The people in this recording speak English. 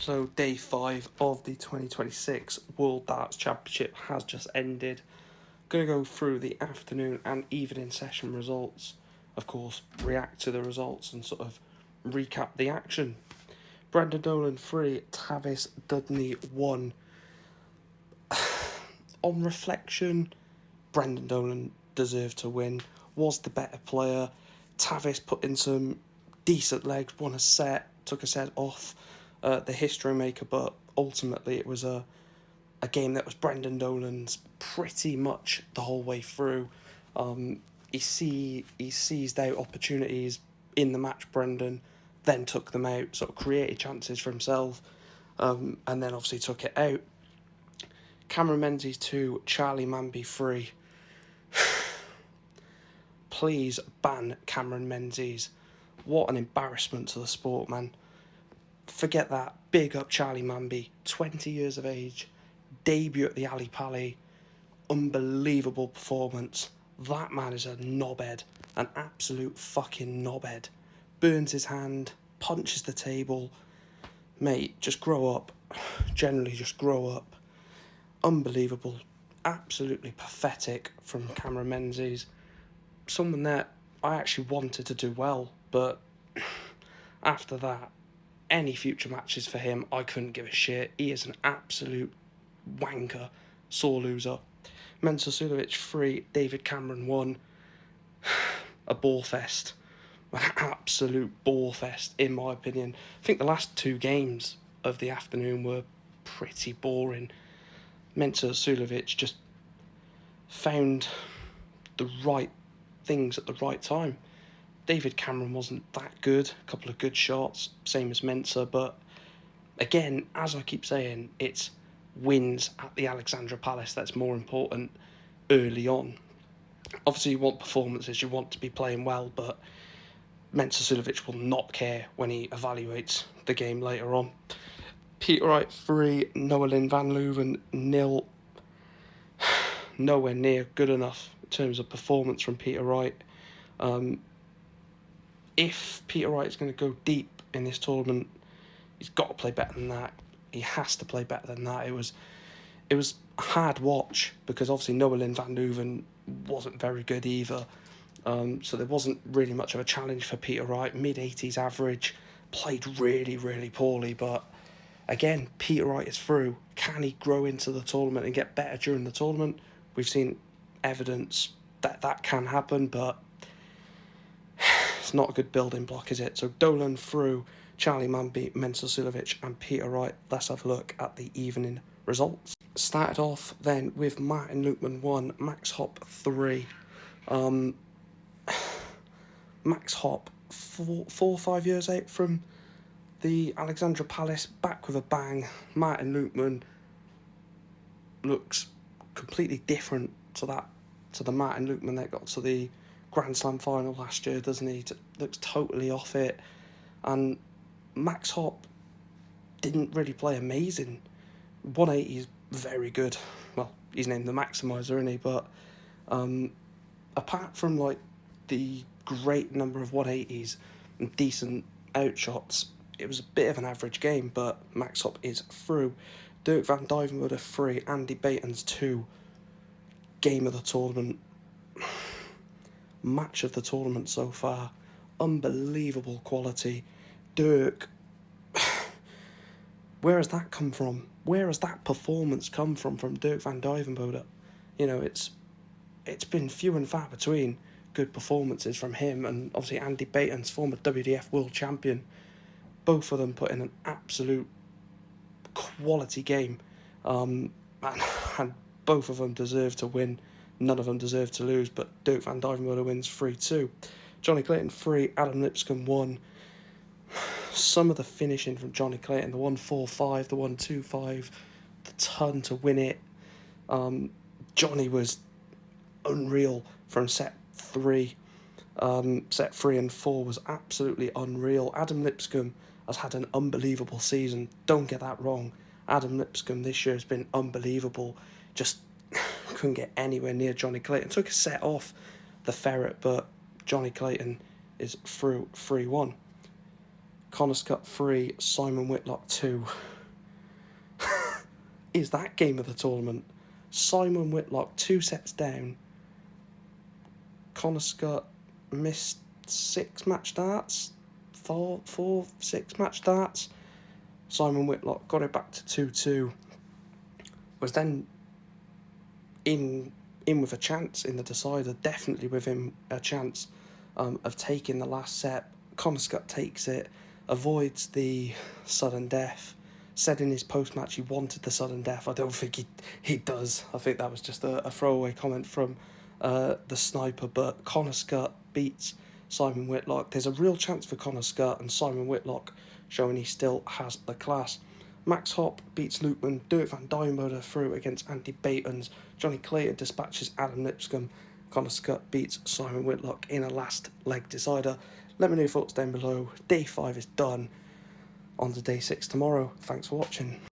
So day 5 of the 2026 World Darts Championship has just ended. Going to go through the afternoon and evening session results. Of course, react to the results and sort of recap the action. Brendan Dolan 3, Tavis Dudney 1. On reflection, Brendan Dolan deserved to win, was the better player. Tavis put in some decent legs, won a set, took a set off the history maker, but ultimately it was a game that was Brendan Dolan's pretty much the whole way through. He seized out opportunities in the match, Brendan, then took them out, sort of created chances for himself, and then obviously took it out. Cameron Menzies 2, Charlie Manby 3. Please ban Cameron Menzies. What an embarrassment to the sport, man. Forget that. Big up Charlie Manby, 20 years of age, debut at the Ali Pali, unbelievable performance. That man is a knobhead, an absolute fucking knobhead. Burns his hand, punches the table. Mate, just grow up. Generally, just grow up. Unbelievable. Absolutely pathetic from Cameron Menzies. Someone that I actually wanted to do well, but after that, any future matches for him, I couldn't give a shit. He is an absolute wanker, sore loser. Menzies 3, David Cameron 1. A bore fest. An absolute bore fest, in my opinion. I think the last 2 games of the afternoon were pretty boring. Menzies just found the right things at the right time. David Cameron wasn't that good. A couple of good shots, same as Mensa, but again, as I keep saying, it's wins at the Alexandra Palace that's more important early on. Obviously, you want performances, you want to be playing well, but Menzies will not care when he evaluates the game later on. Peter Wright 3, Noah Lynn van Leuven 0. Nowhere near good enough in terms of performance from Peter Wright. If Peter Wright is going to go deep in this tournament, he's got to play better than that. He has to play better than that. It was a hard watch because obviously Noah Lynn van Leuven wasn't very good either. So there wasn't really much of a challenge for Peter Wright. Mid-80s average, played really, really poorly, but again, Peter Wright is through. Can he grow into the tournament and get better during the tournament? We've seen evidence that can happen, but it's not a good building block, is it? So Dolan through, Charlie Manby, Menzies and Peter Wright. Let's have a look at the evening results. Started off then with Martin Lukman 1, Max Hop 3. Max Hop, 4 or 5 years out from the Alexandra Palace, back with a bang. Martin Lukman looks completely different to the Martin Lukman that got to the Grand Slam final last year, doesn't he? Looks totally off it. And Max Hop didn't really play amazing. 180 is very good. Well, he's named the Maximizer, isn't he? But apart from like the great number of 180s and decent outshots, it was a bit of an average game, but Max Hop is through. Dirk van Dijvenbode 3, Andy Baetens 2. Game of the tournament. Match of the tournament so far. Unbelievable quality. Dirk, where has that come from? Where has that performance come from Dirk van Dijvenbode? You know, it's been few and far between good performances from him, and obviously Andy Baetens, former WDF world champion. Both of them put in an absolute quality game, and both of them deserve to win. None of them deserve to lose, but Dirk van Dijvenbode wins 3-2. Johnny Clayton 3, Adam Lipscomb 1. Some of the finishing from Johnny Clayton, the 1-4-5, the 1-2-5, the turn to win it. Johnny was unreal from set 3. Set 3 and 4 was absolutely unreal. Adam Lipscomb has had an unbelievable season. Don't get that wrong. Adam Lipscomb this year has been unbelievable. Just couldn't get anywhere near Johnny Clayton. Took a set off the Ferret, but Johnny Clayton is through 3-1. Connor Scott 3, Simon Whitlock 2. Is that game of the tournament? Simon Whitlock 2 sets down. Connor Scott missed 6 match darts. 6 match darts. Simon Whitlock got it back to 2-2. Was then in with a chance in the decider, definitely with him a chance of taking the last set. Connor Scott takes it, avoids the sudden death. Said in his post-match he wanted the sudden death. I don't think he does. I think that was just a throwaway comment from the sniper. But Connor Scott beats Simon Whitlock. There's a real chance for Connor Scott, and Simon Whitlock showing he still has the class. Max Hopp beats Lukeman. Dirk van Dijnbode through against Andy Batons. Johnny Clayton dispatches Adam Lipscomb. Connor Scott beats Simon Whitlock in a last leg decider. Let me know your thoughts down below. Day 5 is done. On to day 6 tomorrow. Thanks for watching.